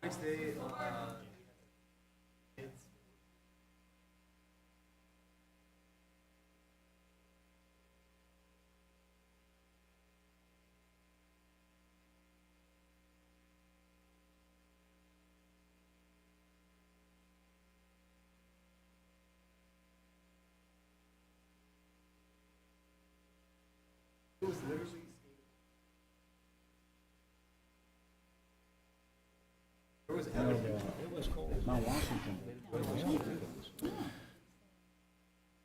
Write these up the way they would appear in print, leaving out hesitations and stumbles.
Next day, it was literally. There was Mount Washington.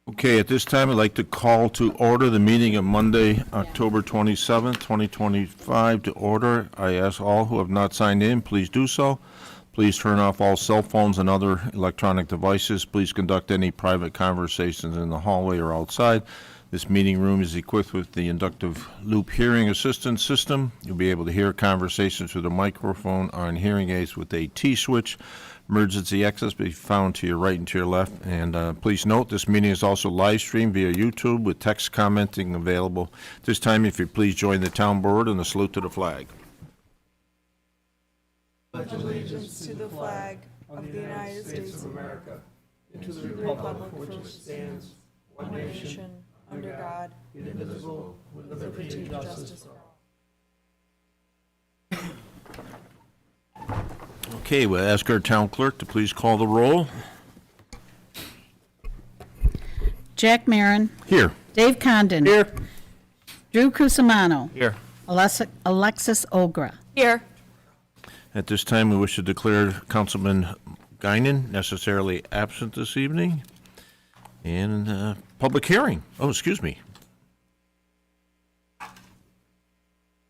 Okay, at this time, I'd like to call to order the meeting of Monday, October 27th, 2025 to order. I ask all who have not signed in, please do so. Please turn off all cell phones and other electronic devices. Please conduct any private conversations in the hallway or outside. This meeting room is equipped with the inductive loop hearing assistance system. You'll be able to hear conversations through the microphone on hearing aids with a T-switch. Emergency exits be found to your right and to your left. And please note, this meeting is also live streamed via YouTube with text commenting available. At this time, if you please join the town board in the salute to the flag. Pledge allegiance to the flag of the United States of America and to the republic for which it stands, one nation, under God, indivisible, with liberty and justice for all. Okay, we'll ask our town clerk to please call the roll. Jack Marin. Here. Dave Condon. Here. Drew Cusimano. Here. Alexis Ogra. Here. At this time, we wish to declare Councilman Guinan necessarily absent this evening. And public hearing. Oh, excuse me.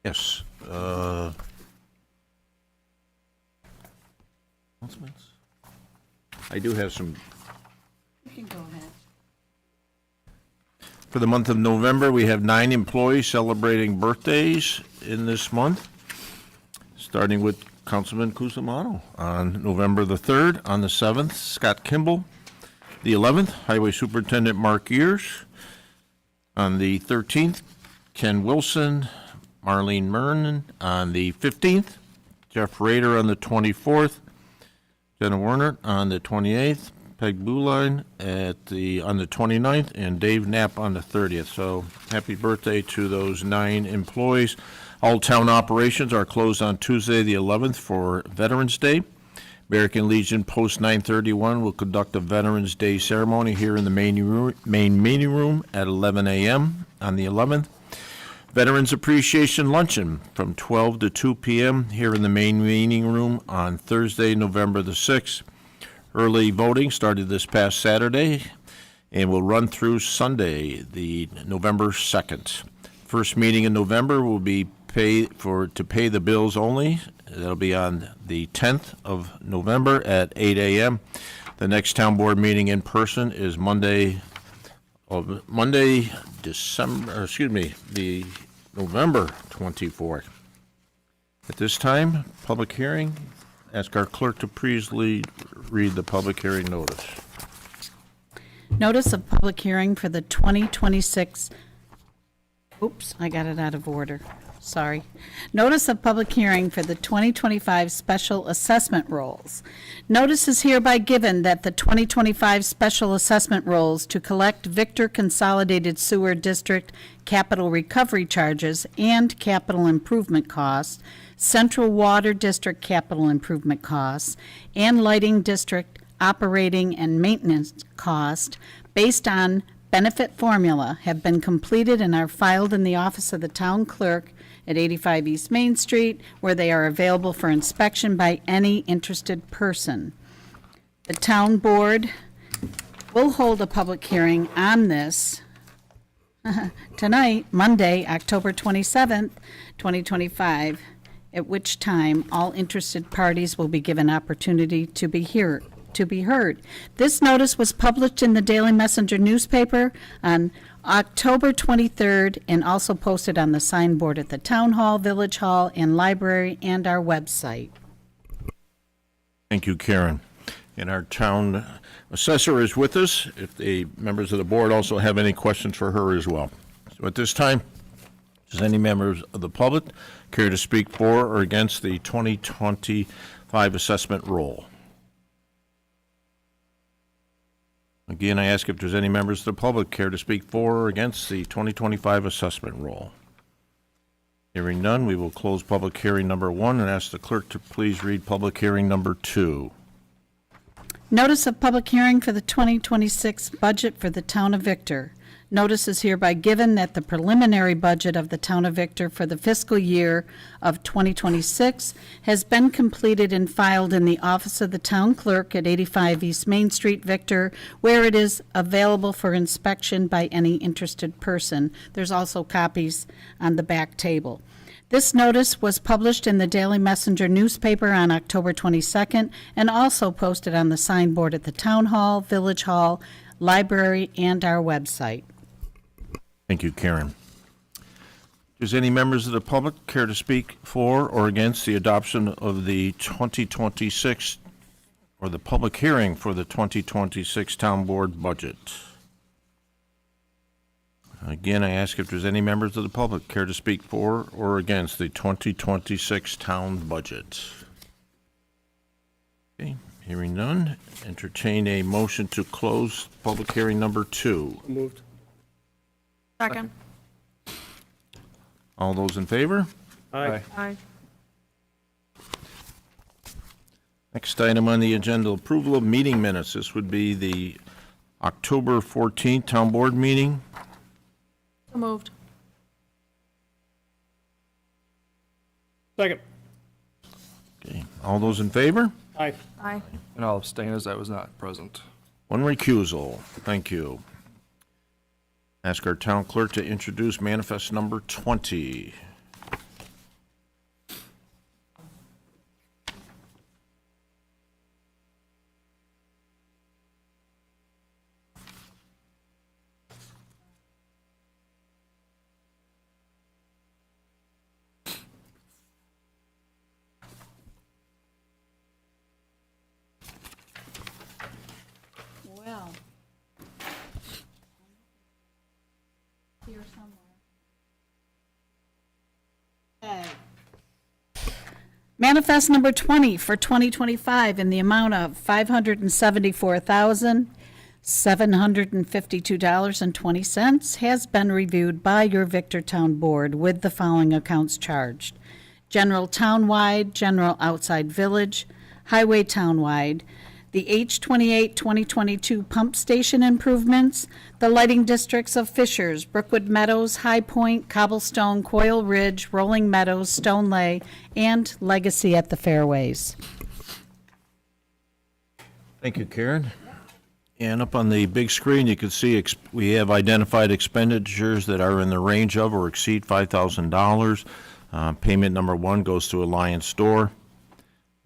Yes. Announcements? I do have some. You can go ahead. For the month of November, we have 9 employees celebrating birthdays in this month, starting with Councilman Cusimano. On November the 3rd, on the 7th, Scott Kimball. The 11th, Highway Superintendent Mark Ears. On the 13th, Ken Wilson, Marlene Mernon. On the 15th, Jeff Rader on the 24th, Jenna Werner on the 28th, Peg Bouline on the 29th, and Dave Knapp on the 30th. So happy birthday to those 9 employees. All town operations are closed on Tuesday the 11th for Veterans Day. American Legion Post 931 will conduct a Veterans Day ceremony here in the main meeting room at 11 a.m. on the 11th. Veterans Appreciation Luncheon from 12 to 2 p.m. here in the main meeting room on Thursday, November the 6th. Early voting started this past Saturday and will run through Sunday, the November 2nd. First meeting in November will be to pay the bills only. That'll be on the 10th of November at 8 a.m. The next town board meeting in person is the November 24th. At this time, public hearing. Ask our clerk to please read the public hearing notice. Notice of public hearing for the 2026, oops, I got it out of order. Sorry. Notice of public hearing for the 2025 special assessment rolls. Notice is hereby given that the 2025 special assessment rolls to collect Victor Consolidated Sewer District capital recovery charges and capital improvement costs, Central Water District capital improvement costs, and Lighting District operating and maintenance cost based on benefit formula have been completed and are filed in the office of the town clerk at 85 East Main Street, where they are available for inspection by any interested person. The town board will hold a public hearing on this tonight, Monday, October 27th, 2025, at which time all interested parties will be given opportunity to be heard. This notice was published in the Daily Messenger newspaper on October 23rd and also posted on the signboard at the Town Hall, Village Hall, and Library and our website. Thank you, Karen. And our town assessor is with us, if the members of the board also have any questions for her as well. So at this time, Does any members of the public care to speak for or against the 2025 assessment roll? Again, I ask if there's any members of the public care to speak for or against the 2025 assessment roll. Hearing none, we will close public hearing number 1 and ask the clerk to please read public hearing number 2. Notice of public hearing for the 2026 budget for the Town of Victor. Notice is hereby given that the preliminary budget of the Town of Victor for the fiscal year of 2026 has been completed and filed in the office of the Town Clerk at 85 East Main Street, Victor, where it is available for inspection by any interested person. There's also copies on the back table. This notice was published in the Daily Messenger newspaper on October 22nd and also posted on the signboard at the Town Hall, Village Hall, Library, and our website. Thank you, Karen. Does any members of the public care to speak for or against the adoption of the 2026, or the public hearing for the 2026 Town Board budget? Again, I ask if there's any members of the public care to speak for or against the 2026 town budget. Okay, hearing none, entertain a motion to close public hearing number 2. Moved. Second. All those in favor? Aye. Aye. Next item on the agenda, approval of meeting minutes. This would be the October 14th town board meeting. So moved. Second. Okay, all those in favor? Aye. Aye. And I'll abstain as I was not present. One recusal. Thank you. Ask our town clerk to introduce manifest number 20. Well. Here somewhere. Okay. Manifest number 20 for 2025 in the amount of $574,752.20 has been reviewed by your Victor Town Board with the following accounts charged: General Townwide, General Outside Village, Highway Townwide, the H28 2022 pump station improvements, the lighting districts of Fishers, Brookwood Meadows, High Point, Cobblestone, Coyle Ridge, Rolling Meadows, Stone Lay, and Legacy at the Fairways. Thank you, Karen. And up on the big screen, you can see we have identified expenditures that are in the range of or exceed $5,000. Payment number 1 goes to Alliance Store.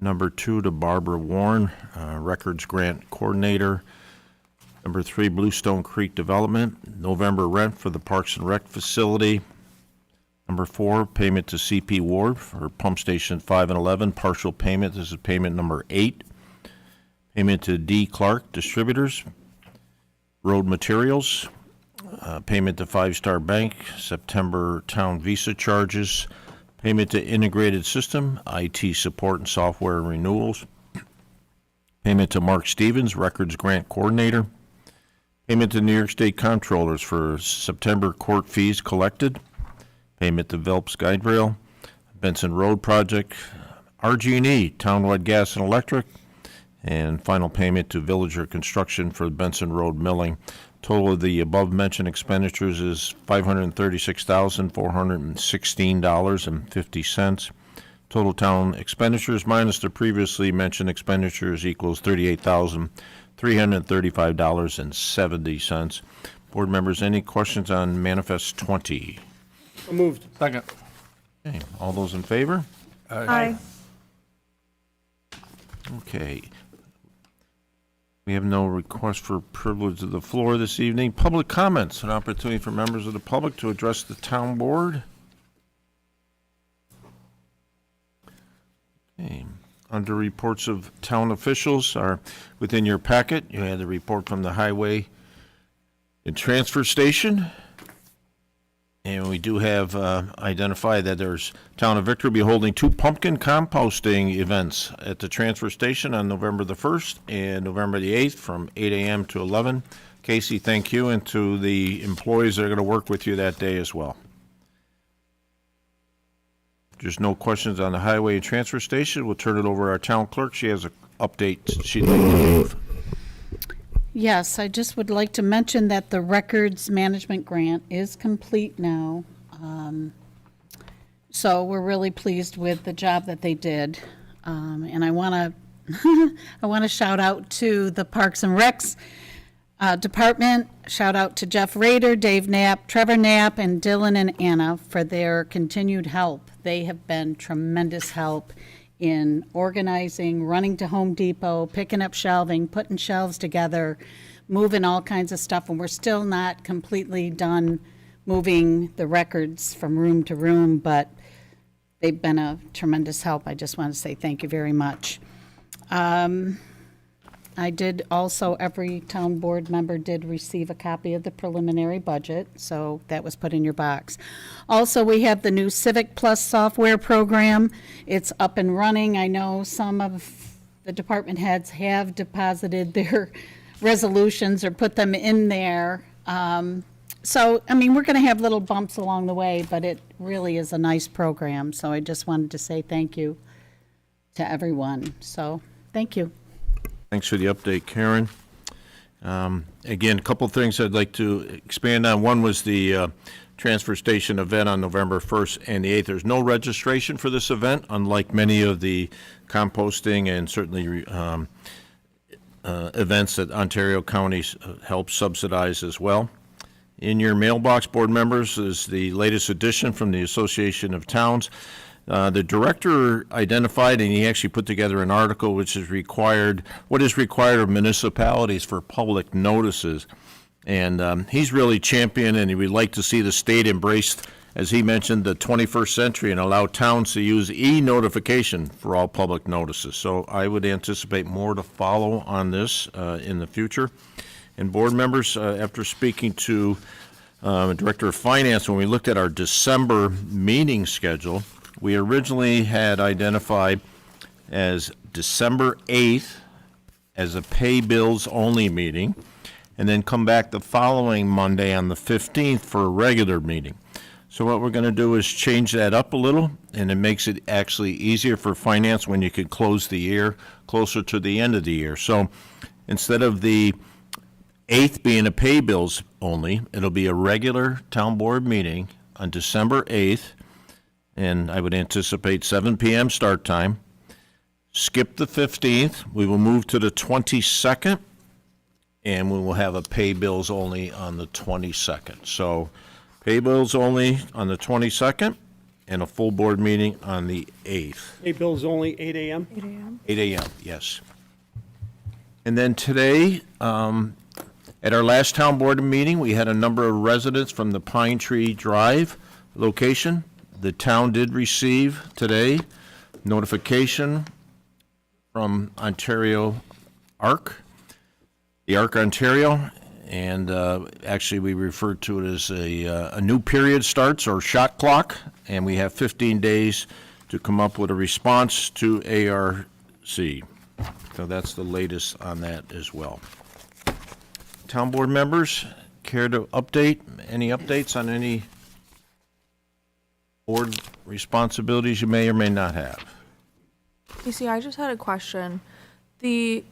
Number 2 to Barbara Warren, Records Grant Coordinator. Number 3, Bluestone Creek Development, November rent for the Parks and Rec facility. Number 4, payment to CP Ward for Pump Station 5 and 11, partial payment. This is payment number 8. Payment to D. Clark Distributors, Road Materials. Payment to Five Star Bank, September Town Visa charges. Payment to Integrated System, IT support and software renewals. Payment to Mark Stevens, Records Grant Coordinator. Payment to New York State Comptrollers for September court fees collected. Payment to Velps Guide Rail, Benson Road Project, RG&E, Townwide Gas and Electric, and final payment to Villager Construction for Benson Road milling. Total of the above-mentioned expenditures is $536,416.50. Total town expenditures minus the previously mentioned expenditures equals $38,335.70. Board members, any questions on Manifest 20? So moved. Second. Okay, all those in favor? Aye. Okay. We have no request for privilege of the floor this evening. Public comments, an opportunity for members of the public to address the town board. Okay. Under reports of town officials are within your packet. You had the report from the highway and transfer station. And we do have identified that there's Town of Victor will be holding 2 pumpkin composting events at the transfer station on November the 1st and November the 8th from 8 a.m. to 11. Casey, thank you, and to the employees that are going to work with you that day as well. There's no questions on the highway and transfer station. We'll turn it over to our town clerk. She has an update she'd like to give. Yes, I just would like to mention that the records management grant is complete now. So we're really pleased with the job that they did. And I want to I want to shout out to the Parks and Recs department. Shout out to Jeff Rader, Dave Knapp, Trevor Knapp, and Dylan and Anna for their continued help. They have been tremendous help in organizing, running to Home Depot, picking up shelving, putting shelves together, moving all kinds of stuff, and we're still not completely done moving the records from room to room, but they've been a tremendous help. I just want to say thank you very much. I did also, every town board member did receive a copy of the preliminary budget, so that was put in your box. Also, we have the new Civic Plus software program. It's up and running. I know some of the department heads have deposited their resolutions or put them in there. So, I mean, we're going to have little bumps along the way, but it really is a nice program. So I just wanted to say thank you to everyone. So, thank you. Thanks for the update, Karen. Again, a couple of things I'd like to expand on. One was the transfer station event on November 1st and the 8th. There's no registration for this event, unlike many of the composting and certainly events that Ontario County helps subsidize as well. In your mailbox, board members, is the latest edition from the Association of Towns. The director identified, and he actually put together an article which is required, what is required of municipalities for public notices. And he's really championed, and he would like to see the state embrace, as he mentioned, the 21st century and allow towns to use e-notification for all public notices. So I would anticipate more to follow on this in the future. And board members, after speaking to Director of Finance, when we looked at our December meeting schedule, we originally had identified as December 8th as a pay bills only meeting, and then come back the following Monday on the 15th for a regular meeting. So what we're going to do is change that up a little, and it makes it actually easier for finance when you can close the year closer to the end of the year. So instead of the 8th being a pay bills only, it'll be a regular town board meeting on December 8th, and I would anticipate 7 p.m. start time. Skip the 15th. We will move to the 22nd, and we will have a pay bills only on the 22nd. So pay bills only on the 22nd and a full board meeting on the 8th. Pay bills only 8 a.m.? 8 a.m. 8 a.m., yes. And then today, at our last town board meeting, we had a number of residents from the Pine Tree Drive location. The town did receive today notification from Ontario ARC, the ARC Ontario, and actually we refer to it as a new period starts or shot clock, and we have 15 days to come up with a response to ARC. So that's the latest on that as well. Town board members, care to update? Any updates on any board responsibilities you may or may not have? Casey, I just had a question. The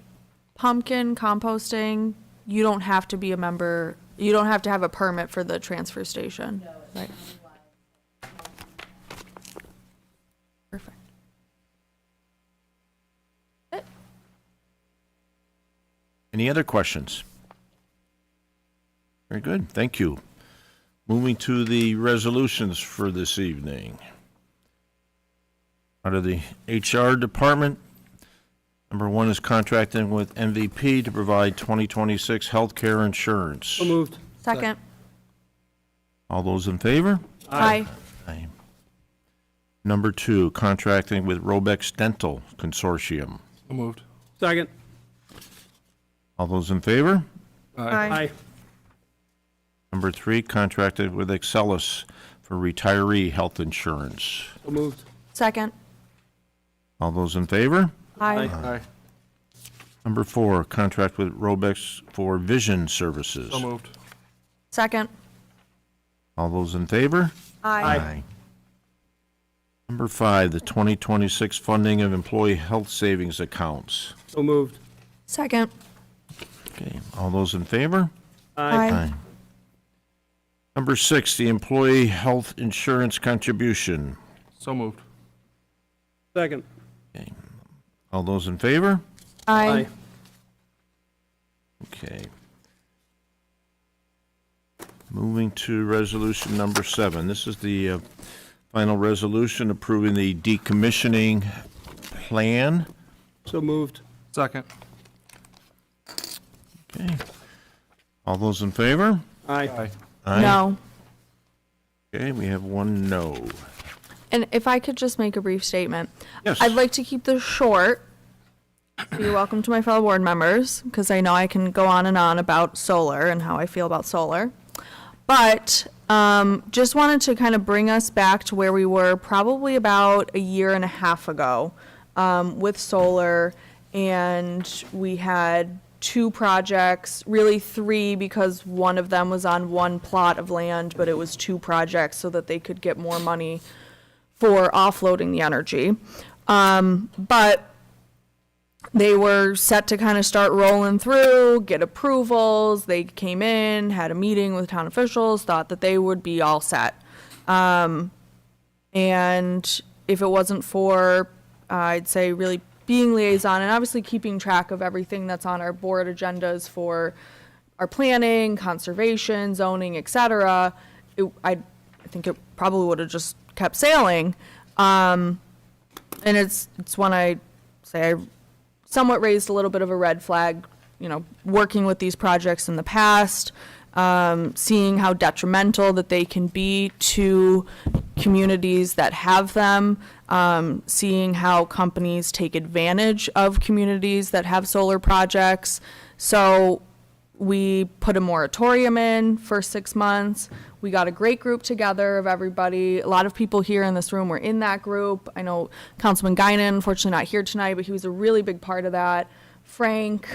pumpkin composting, you don't have to be a member, you don't have to have a permit for the transfer station. No, right? Perfect. Any other questions? Very good, thank you. Moving to the resolutions for this evening. Out of the HR department, number 1 is contracting with MVP to provide 2026 healthcare insurance. So moved. Second. All those in favor? Aye. Aye. Number 2, contracting with Robex Dental Consortium. So moved. Second. All those in favor? Aye. Aye. Number Number 3, contracted with Excelis for retiree health insurance. So moved. Second. All those in favor? Aye. Aye. Number 4, contract with Robex for vision services. So moved. Second. All those in favor? Aye. Number 5, the 2026 funding of employee health savings accounts. So moved. Second. Okay, all those in favor? Aye. Number 6, the employee health insurance contribution. So moved. Second. Okay, all those in favor? Aye. Okay. Moving to resolution number 7. This is the final resolution approving the decommissioning plan. So moved. Second. Okay. All those in favor? Aye. Aye. No. Okay, we have one no. And if I could just make a brief statement. Yes. I'd like to keep this short. So you're welcome to my fellow board members, because I know I can go on and on about solar and how I feel about solar. But just wanted to kind of bring us back to where we were probably about a year and a half ago with solar. And we had 2 projects, really 3, because one of them was on one plot of land, but it was 2 projects so that they could get more money for offloading the energy. But they were set to kind of start rolling through, get approvals. They came in, had a meeting with town officials, thought that they would be all set. And if it wasn't for, I'd say, really being liaison and obviously keeping track of everything that's on our board agendas for our planning, conservation, zoning, et cetera, I think it probably would have just kept sailing. And it's when I say I somewhat raised a little bit of a red flag, working with these projects in the past, seeing how detrimental that they can be to communities that have them, seeing how companies take advantage of communities that have solar projects. So we put a moratorium in for 6 months. We got a great group together of everybody. A lot of people here in this room were in that group. I know Councilman Guinan, unfortunately not here tonight, but he was a really big part of that. Frank,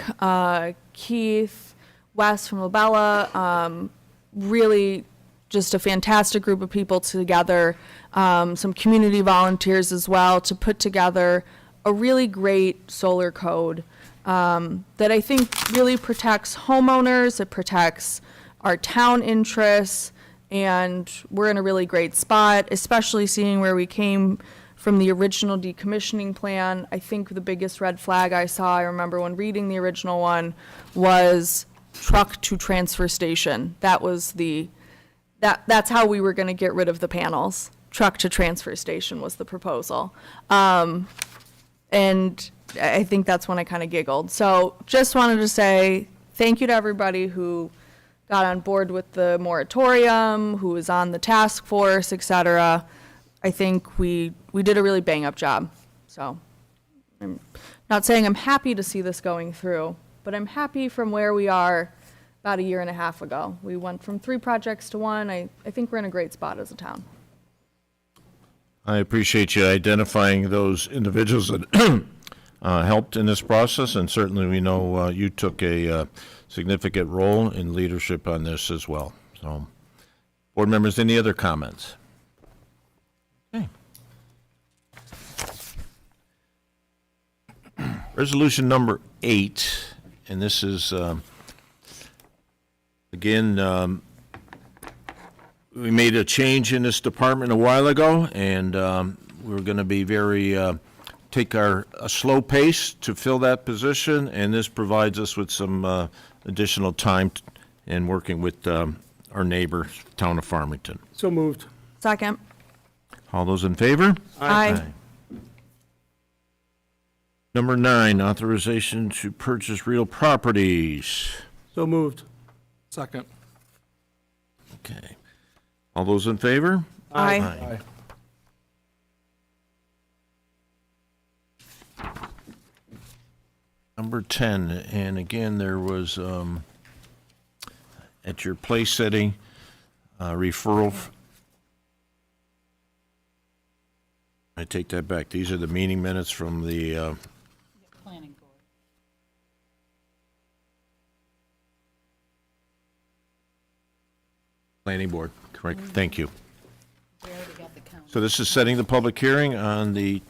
Keith, Wes from Labella, really just a fantastic group of people together. Some community volunteers as well to put together a really great solar code that I think really protects homeowners, it protects our town interests, and we're in a really great spot, especially seeing where we came from the original decommissioning plan. I think the biggest red flag I saw, I remember when reading the original one, was truck to transfer station. That was that's how we were going to get rid of the panels. Truck to transfer station was the proposal. And I think that's when I kind of giggled. So just wanted to say thank you to everybody who got on board with the moratorium, who was on the task force, et cetera. I think we did a really bang-up job. So I'm not saying I'm happy to see this going through, but I'm happy from where we are about a year and a half ago. We went from 3 projects to 1. I think we're in a great spot as a town. I appreciate you identifying those individuals that helped in this process, and certainly we know you took a significant role in leadership on this as well. So, board members, any other comments? Okay. Resolution number 8, and this is, again, we made a change in this department a while ago, and we're going to be very, take a slow pace to fill that position, and this provides us with some additional time in working with our neighbor, town of Farmington. So moved. Second. All those in favor? Aye. Number 9, authorization to purchase real properties. So moved. Second. Okay. All those in favor? Aye. Aye. Number 10, and again, there was, at your place setting, referral. I take that back. These are the meeting minutes from the, Planning board. planning board, correct? Thank you. We already got the count. So this is setting the public hearing on the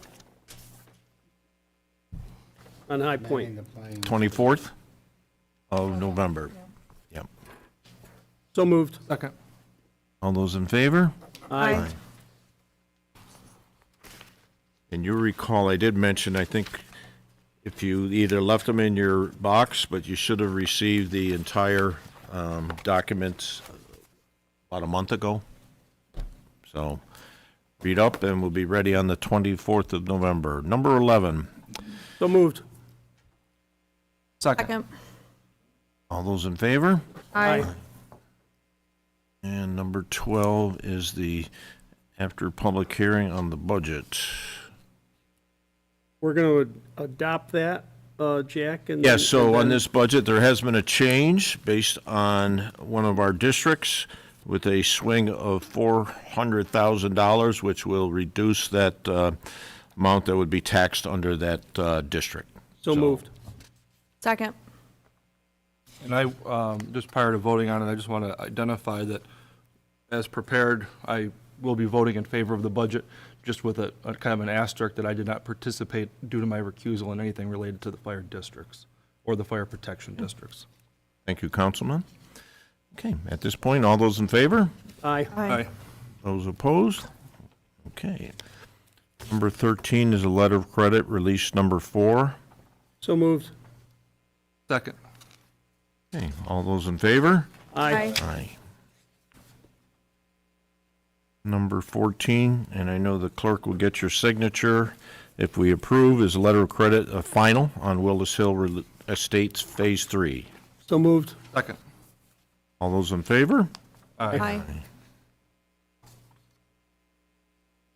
On High Point. 24th of November. Yep. So moved. Second. All those in favor? Aye. And you recall, I did mention, I think, if you either left them in your box, but you should have received the entire documents about a month ago. So read up and we'll be ready on the 24th of November. Number 11, So moved. Second. Second. all those in favor? Aye. And number 12 is the after public hearing on the budget. We're going to adopt that, Jack? and Yes, then- so and on then- this budget, there has been a change based on one of our districts with a swing of $400,000, which will reduce that amount that would be taxed under that district. So moved. Second. And I, just prior to voting on it, I just want to identify that as prepared, I will be voting in favor of the budget, just with a kind of an asterisk that I did not participate due to my recusal in anything related to the fire districts or the fire protection districts. Thank you, Councilman. Okay, at this point, all those in favor? Aye. Aye. Those opposed? Okay. Number 13 is a letter of credit, release number 4. So moved. Second. Okay, all those in favor? Aye. Aye. Number 14, and I know the clerk will get your signature if we approve, is a letter of credit, a final on Willis Hill Estates Phase 3. So moved. Second. All those in favor? Aye.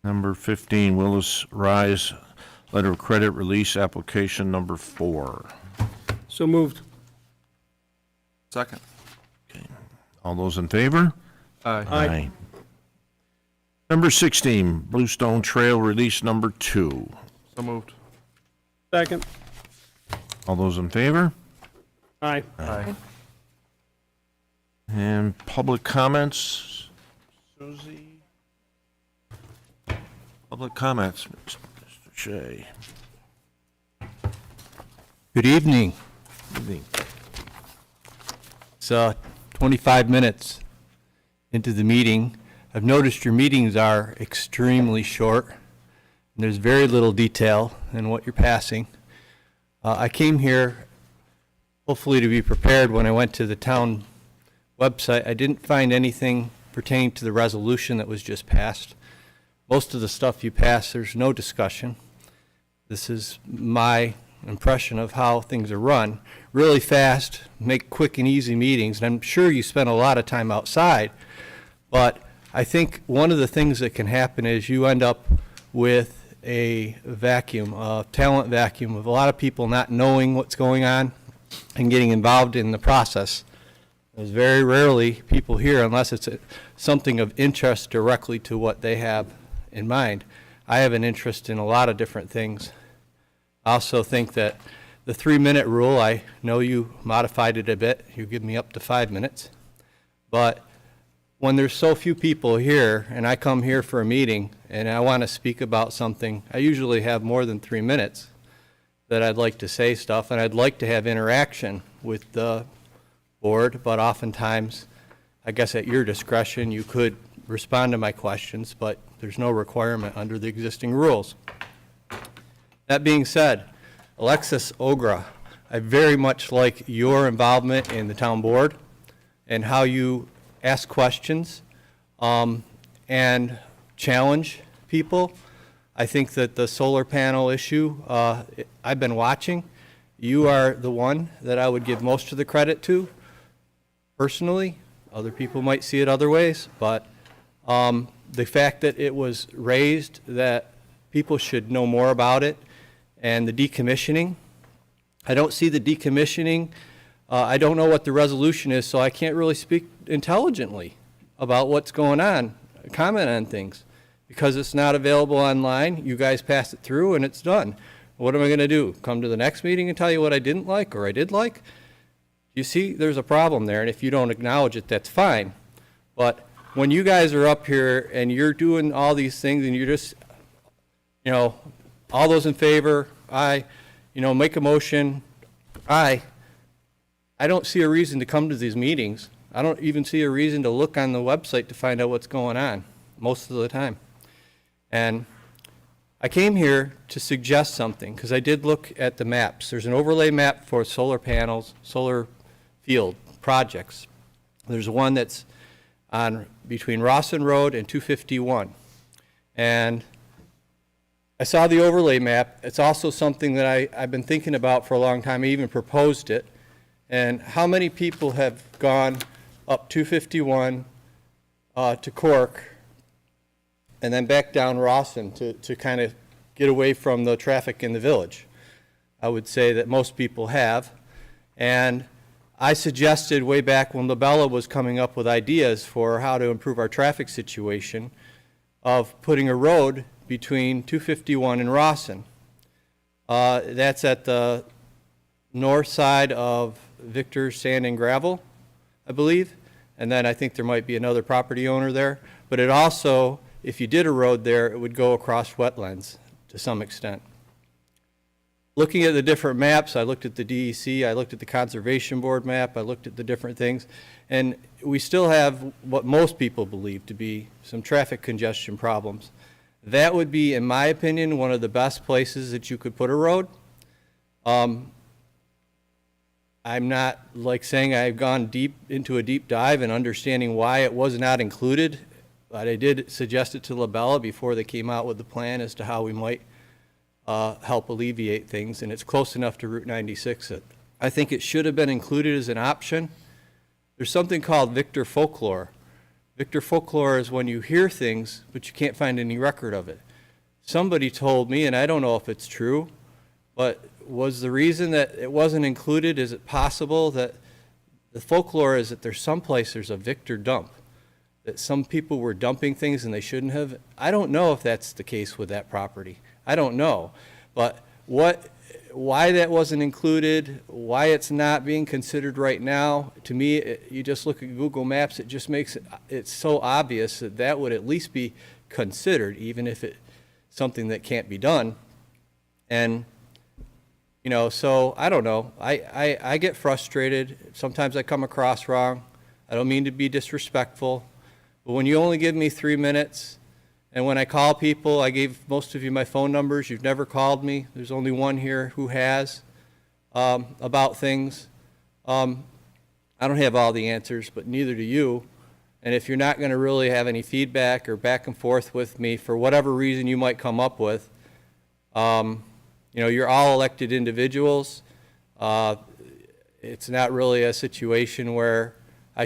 Number 15, Willis Rise, letter of credit release application number 4. So moved. Second. All those in favor? Aye. Aye. Number 16, Bluestone Trail release number 2. So moved. Second. All those in favor? Aye. Aye. And public comments? Suzie? Public comments, Mr. Shea. Good evening. Evening. It's 25 minutes into the meeting. I've noticed your meetings are extremely short, and there's very little detail in what you're passing. I came here hopefully to be prepared. When I went to the town website, I didn't find anything pertaining to the resolution that was just passed. Most of the stuff you passed, there's no discussion. This is my impression of how things are run. Really fast, make quick and easy meetings, and I'm sure you spend a lot of time outside, but I think one of the things that can happen is you end up with a vacuum, a talent vacuum of a lot of people not knowing what's going on and getting involved in the process. There's very rarely people here unless it's something of interest directly to what they have in mind. I have an interest in a lot of different things. I also think that the 3-minute rule, I know you modified it a bit. You give me up to 5 minutes. But when there's so few people here and I come here for a meeting and I want to speak about something, I usually have more than 3 minutes that I'd like to say stuff, and I'd like to have interaction with the board, but oftentimes, I guess at your discretion, you could respond to my questions, but there's no requirement under the existing rules. That being said, Alexis Ogra, I very much like your involvement in the town board and how you ask questions and challenge people. I think that the solar panel issue, I've been watching. You are the one that I would give most of the credit to, personally. Other people might see it other ways, but the fact that it was raised that people should know more about it, and the decommissioning, I don't see the decommissioning. I don't know what the resolution is, so I can't really speak intelligently. about what's going on, comment on things. Because it's not available online, you guys pass it through and it's done. What am I going to do? Come to the next meeting and tell you what I didn't like or I did like? You see, there's a problem there, and if you don't acknowledge it, that's fine. But when you guys are up here and you're doing all these things and you're just, you know, all those in favor, aye, you know, make a motion, aye. I don't see a reason to come to these meetings. I don't even see a reason to look on the website to find out what's going on most of the time. And I came here to suggest something because I did look at the maps. There's an overlay map for solar panels, solar field projects. There's one that's on between Rawson Road and 251. And I saw the overlay map. It's also something that I've been thinking about for a long time. I even proposed it. And how many people have gone up 251 to Cork and then back down Rawson to kind of get away from the traffic in the village? I would say that most people have. And I suggested way back when LaBella was coming up with ideas for how to improve our traffic situation of putting a road between 251 and Rawson. That's at the north side of Victor's Sand and Gravel, I believe. And then I think there might be another property owner there. But it also, if you did a road there, it would go across wetlands to some extent. Looking at the different maps, I looked at the DEC, I looked at the Conservation Board map, I looked at the different things, and we still have what most people believe to be some traffic congestion problems. That would be, in my opinion, one of the best places that you could put a road. I'm not like saying I've gone deep into a deep dive and understanding why it was not included, but I did suggest it to LaBella before they came out with the plan as to how we might help alleviate things, and it's close enough to Route 96 that I think it should have been included as an option. There's something called Victor folklore. Victor folklore is when you hear things, but you can't find any record of it. Somebody told me, and I don't know if it's true, but was the reason that it wasn't included, is it possible that the folklore is that there's someplace there's a Victor dump, that some people were dumping things and they shouldn't have? I don't know if that's the case with that property. I don't know, but why that wasn't included, why it's not being considered right now, to me, you just look at Google Maps, it just makes it's so obvious that that would at least be considered, even if it's something that can't be done. And, you know, so I don't know. I get frustrated. Sometimes I come across wrong. I don't mean to be disrespectful, but when you only give me 3 minutes, and when I call people, I gave most of you my phone numbers. You've never called me. There's only one here who has, about things. I don't have all the answers, but neither do you. And if you're not going to really have any feedback or back and forth with me for whatever reason you might come up with, you know, you're all elected individuals. It's not really a situation where I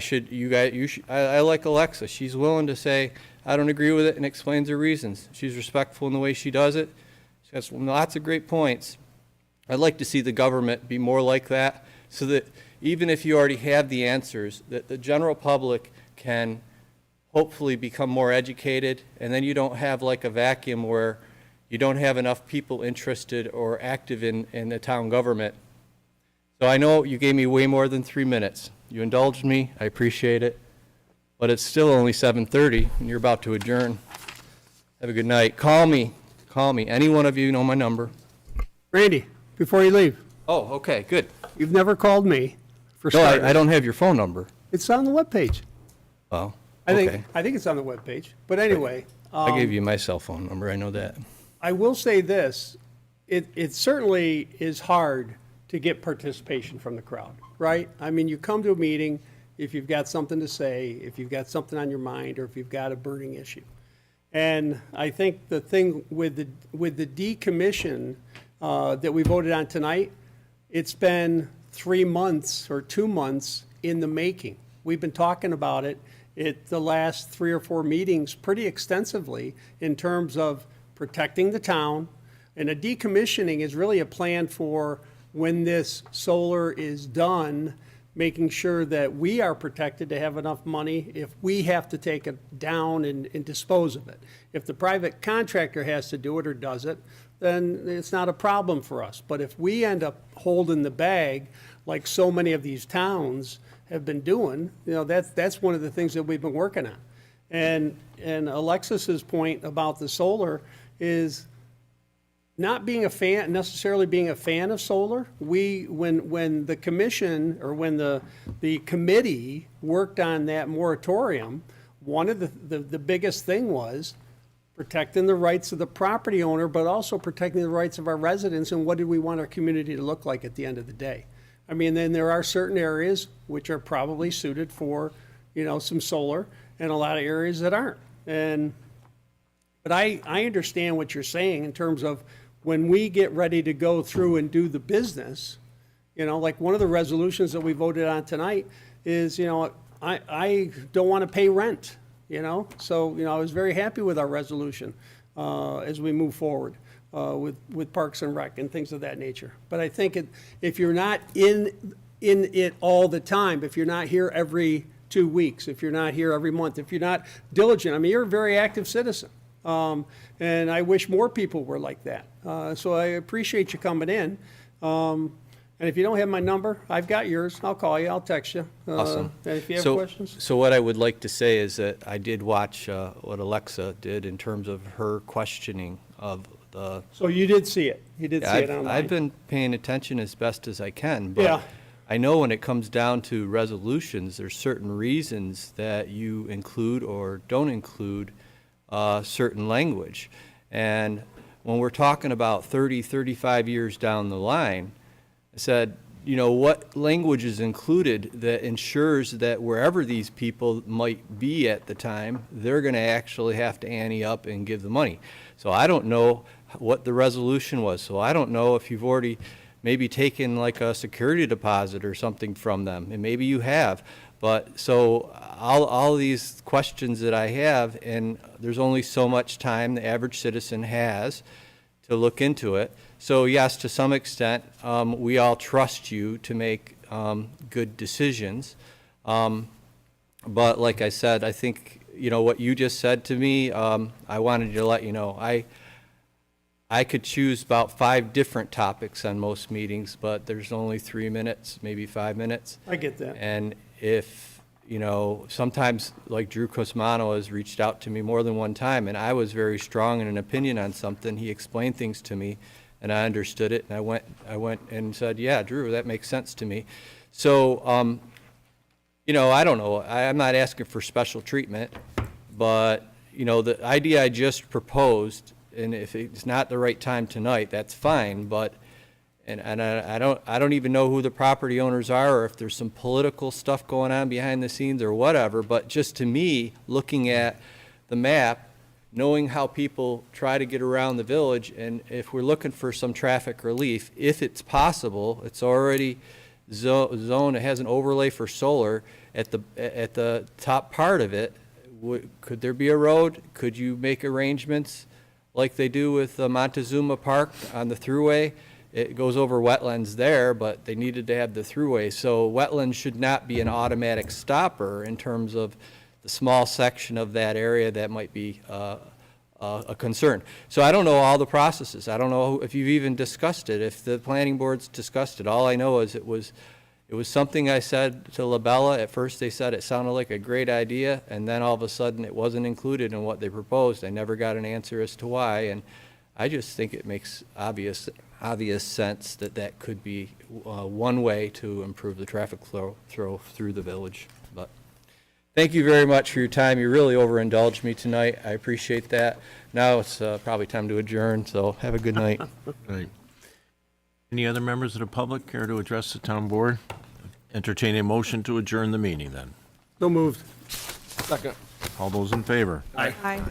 like Alexa. She's willing to say, I don't agree with it, and explains her reasons. She's respectful in the way she does it. She has lots of great points. I'd like to see the government be more like that, so that even if you already have the answers, that the general public can hopefully become more educated, and then you don't have like a vacuum where you don't have enough people interested or active in the town government. So I know you gave me way more than 3 minutes. You indulged me. I appreciate it. But it's still only 7:30, and you're about to adjourn. Have a good night. Call me. Call me. Any one of you know my number. Randy, before you leave, Oh, okay, good. you've never called me for No, starters. I don't have your phone number. It's on the webpage. Oh, I okay. think it's on the webpage. But anyway, I gave you my cell phone number. I know that. I will say this, it certainly is hard to get participation from the crowd, right? I mean, you come to a meeting if you've got something to say, if you've got something on your mind, or if you've got a burning issue. And I think the thing with the decommission that we voted on tonight, it's been 3 months or 2 months in the making. We've been talking about it at the last 3 or 4 meetings pretty extensively in terms of protecting the town. And a decommissioning is really a plan for when this solar is done, making sure that we are protected to have enough money if we have to take it down and dispose of it. If the private contractor has to do it or does it, then it's not a problem for us. But if we end up holding the bag, like so many of these towns have been doing, that's one of the things that we've been working on. And Alexis's point about the solar is not being a fan, necessarily being a fan of solar. When the commission or when the committee worked on that moratorium, one of the biggest thing was protecting the rights of the property owner, but also protecting the rights of our residents and what do we want our community to look like at the end of the day. I mean, then there are certain areas which are probably suited for, some solar, and a lot of areas that aren't. But I understand what you're saying in terms of when we get ready to go through and do the business, like one of the resolutions that we voted on tonight is, I don't want to pay rent, So, I was very happy with our resolution as we move forward with Parks and Rec and things of that nature. But I think if you're not in it all the time, if you're not here every 2 weeks, if you're not here every month, if you're not diligent, I mean, you're a very active citizen. And I wish more people were like that. So I appreciate you coming in. And if you don't have my number, I've got yours. I'll call you. I'll text you. Awesome. And if you have So- questions. So what I would like to say is that I did watch what Alexa did in terms of her questioning of the. So you did see it. You did see it online. I've been paying attention as best as I can, Yeah. but I know when it comes down to resolutions, there's certain reasons that you include or don't include certain language. And when we're talking about 30, 35 years down the line, I said, what language is included that ensures that wherever these people might be at the time, they're going to actually have to ante up and give the money. So I don't know what the resolution was. So I don't know if you've already maybe taken like a security deposit or something from them, and maybe you have. But so all these questions that I have, and there's only so much time the average citizen has to look into it. So yes, to some extent, we all trust you to make good decisions. But like I said, I think, what you just said to me, I wanted to let you know. I could choose about 5 different topics on most meetings, but there's only 3 minutes, maybe 5 minutes. I get that. And if, sometimes like Drew Cosmano has reached out to me more than one time, and I was very strong in an opinion on something. He explained things to me, and I understood it, and I went and said, yeah, Drew, that makes sense to me. So, I don't know. I'm not asking for special treatment, but, the idea I just proposed, and if it's not the right time tonight, that's fine, but and I don't even know who the property owners are, or if there's some political stuff going on behind the scenes or whatever, but just to me, looking at the map, knowing how people try to get around the village, and if we're looking for some traffic relief, if it's possible, it's already zoned, it has an overlay for solar at the top part of it. Could there be a road? Could you make arrangements like they do with Montezuma Park on the thruway? It goes over wetlands there, but they needed to have the thruway. So wetlands should not be an automatic stopper in terms of the small section of that area that might be a concern. So I don't know all the processes. I don't know if you've even discussed it, if the planning board's discussed it. All I know is it was something I said to LaBella. At first they said it sounded like a great idea, and then all of a sudden it wasn't included in what they proposed. I never got an answer as to why, and I just think it makes obvious sense that could be one way to improve the traffic flow through the village. But thank you very much for your time. You really overindulged me tonight. I appreciate that. Now it's probably time to adjourn, so have a good night. Right. Any other members of the public care to address the town board? Entertain a motion to adjourn the meeting then. So moved. Second. All those in favor? Aye.